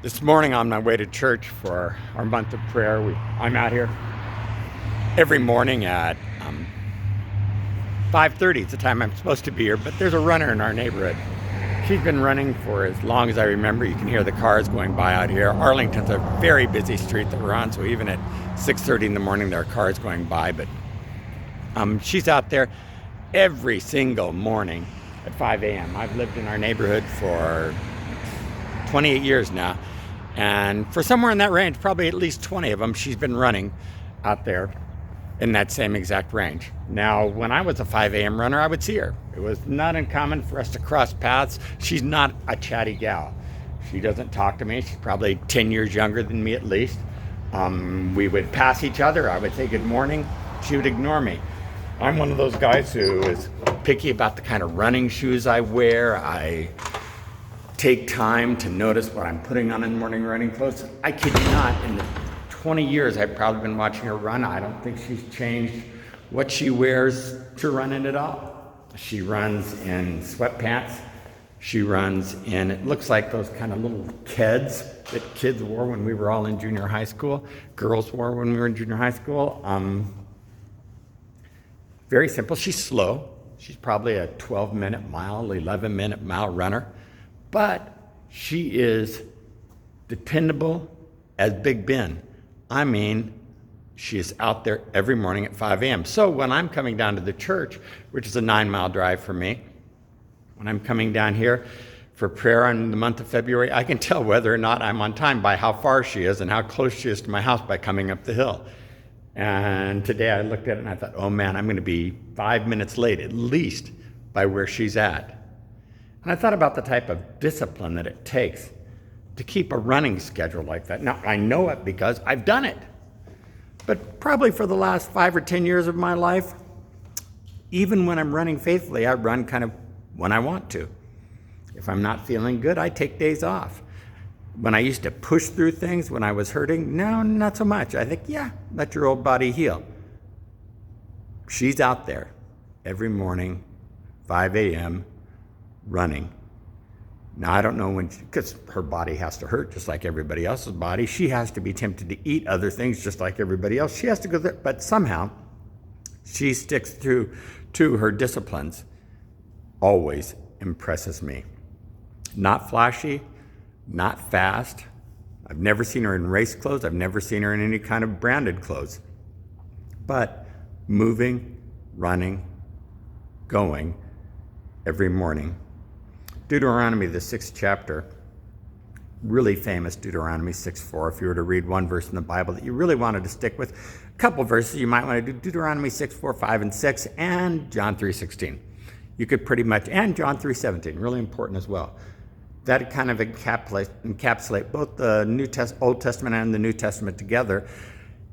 This morning on my way to church for our month of prayer, I'm out here every morning at 5:30. It's the time I'm supposed to be here, but there's a runner in our neighborhood. She's been running for as long as I remember. You can hear the cars going by out here. Arlington's a very busy street that we're on, so even at 6:30 in the morning, there are cars going by. But she's out there every single morning at 5 a.m. I've lived in our neighborhood for 28 years now. And for somewhere in that range, probably at least 20 of them, she's been running out there in that same exact range. Now, when I was a 5 a.m. runner, I would see her. It was not uncommon for us to cross paths. She's not a chatty gal. She doesn't talk to me. She's probably 10 years younger than me at least. We would pass each other. I would say good morning. She would ignore me. I'm one of those guys who is picky about the kind of running shoes I wear. I take time to notice what I'm putting on in morning running clothes. I kid you not, in the 20 years I've probably been watching her run, I don't think she's changed what she wears to run in at all. She runs in sweatpants. She runs in, it looks like those kind of little Keds that kids wore when we were all in junior high school, girls wore when we were in junior high school. Very simple. She's slow. She's probably a 12-minute mile, 11-minute mile runner. But she is dependable as Big Ben. I mean, she is out there every morning at 5 a.m. So when I'm coming down to the church, which is a 9-mile drive for me, when I'm coming down here for prayer in the month of February, I can tell whether or not I'm on time by how far she is and how close she is to my house by coming up the hill. And today I looked at it and I thought, oh man, I'm going to be 5 minutes late at least by where she's at. And I thought about the type of discipline that it takes to keep a running schedule like that. Now, I know it because I've done it. But probably for the last 5 or 10 years of my life, even when I'm running faithfully, I run kind of when I want to. If I'm not feeling good, I take days off. When I used to push through things when I was hurting, no, not so much. I think, yeah, let your old body heal. She's out there every morning, 5 a.m., running. Now, I don't know when, because her body has to hurt just like everybody else's body. She has to be tempted to eat other things just like everybody else. She has to go there, but somehow she sticks through to her disciplines. Always impresses me. Not flashy, not fast. I've never seen her in race clothes. I've never seen her in any kind of branded clothes. But moving, running, going every morning. Deuteronomy, the 6th chapter, really famous Deuteronomy 6:4. If you were to read one verse in the Bible that you really wanted to stick with, a couple verses you might want to do Deuteronomy 6:4, 5, and 6, and John 3:16. You could pretty much, and John 3:17, really important as well. That kind of encapsulate both the Old Testament and the New Testament together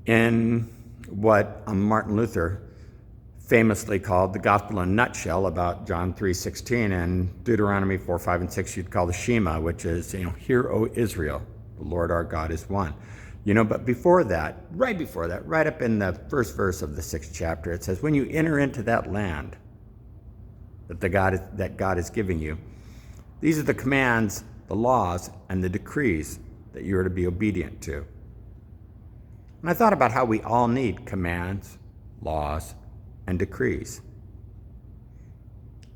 in what Martin Luther famously called the gospel in a nutshell about John 3:16, and Deuteronomy 4, 5, and 6 you'd call the Shema, which is, hear, O Israel, the Lord our God is one. But before that, right up in the first verse of the 6th chapter, it says, when you enter into that land that God is giving you, these are the commands, the laws, and the decrees that you are to be obedient to. And I thought about how we all need commands, laws, and decrees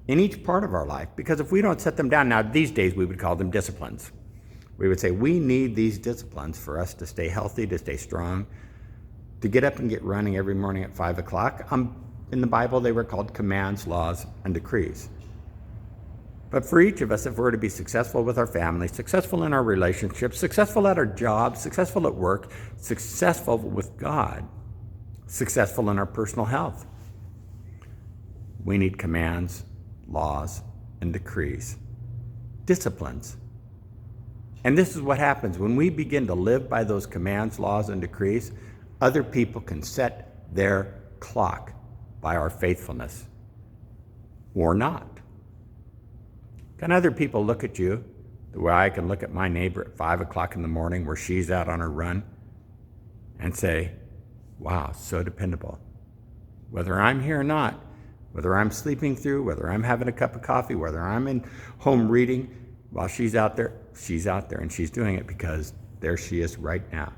in each part of our life, because if we don't set them down, now these days we would call them disciplines. We would say we need these disciplines for us to stay healthy, to stay strong, to get up and get running every morning at 5 o'clock. In the Bible, they were called commands, laws, and decrees. But for each of us, if we're to be successful with our family, successful in our relationships, successful at our jobs, successful at work, successful with God, successful in our personal health, we need commands, laws, and decrees, disciplines. And this is what happens when we begin to live by those commands, laws, and decrees. Other people can set their clock by our faithfulness or not. Can other people look at you the way I can look at my neighbor at 5 o'clock in the morning where she's out on her run and say, wow, so dependable. Whether I'm here or not, whether I'm sleeping through, whether I'm having a cup of coffee, whether I'm in home reading, While she's out there, and she's doing it because there she is right now.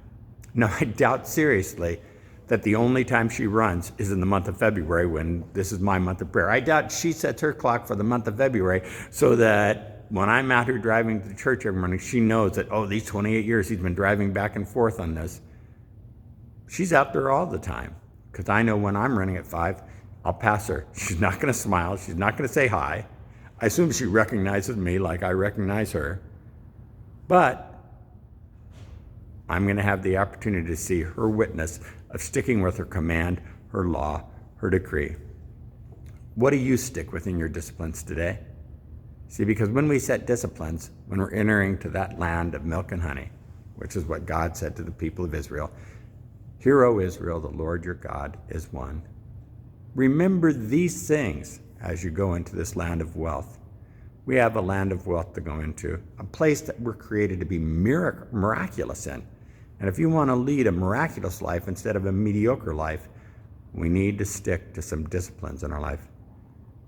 Now, I doubt seriously that the only time she runs is in the month of February when this is my month of prayer. I doubt she sets her clock for the month of February so that when I'm out here driving to church every morning, she knows that, oh, these 28 years he's been driving back and forth on this. She's out there all the time because I know when I'm running at 5, I'll pass her. She's not going to smile. She's not going to say hi. I assume she recognizes me like I recognize her. But I'm going to have the opportunity to see her witness of sticking with her command, her law, her decree. What do you stick with in your disciplines today? See, because when we set disciplines, when we're entering to that land of milk and honey, which is what God said to the people of Israel, "Hear, O Israel, the Lord your God is one. Remember these things as you go into this land of wealth." We have a land of wealth to go into, a place that we're created to be miraculous in. And if you want to lead a miraculous life instead of a mediocre life, we need to stick to some disciplines in our life.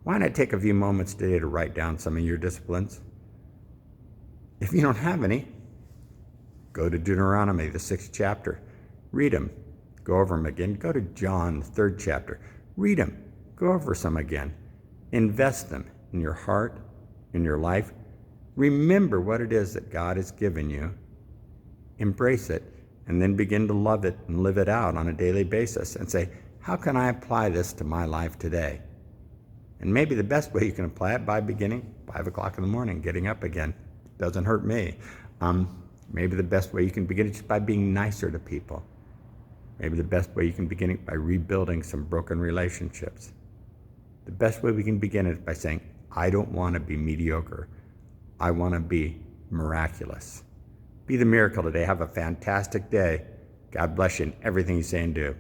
Why not take a few moments today to write down some of your disciplines? If you don't have any, go to Deuteronomy, the 6th chapter. Read them. Go over them again. Go to John, the 3rd chapter. Read them. Go over some again. Invest them in your heart, in your life. Remember what it is that God has given you. Embrace it, and then begin to love it and live it out on a daily basis and say, how can I apply this to my life today? And maybe the best way you can apply it by beginning 5 o'clock in the morning, getting up again. Doesn't hurt me. Maybe the best way you can begin it just by being nicer to people. Maybe the best way you can begin it by rebuilding some broken relationships. The best way we can begin it is by saying, I don't want to be mediocre. I want to be miraculous. Be the miracle today. Have a fantastic day. God bless you in everything you say and do.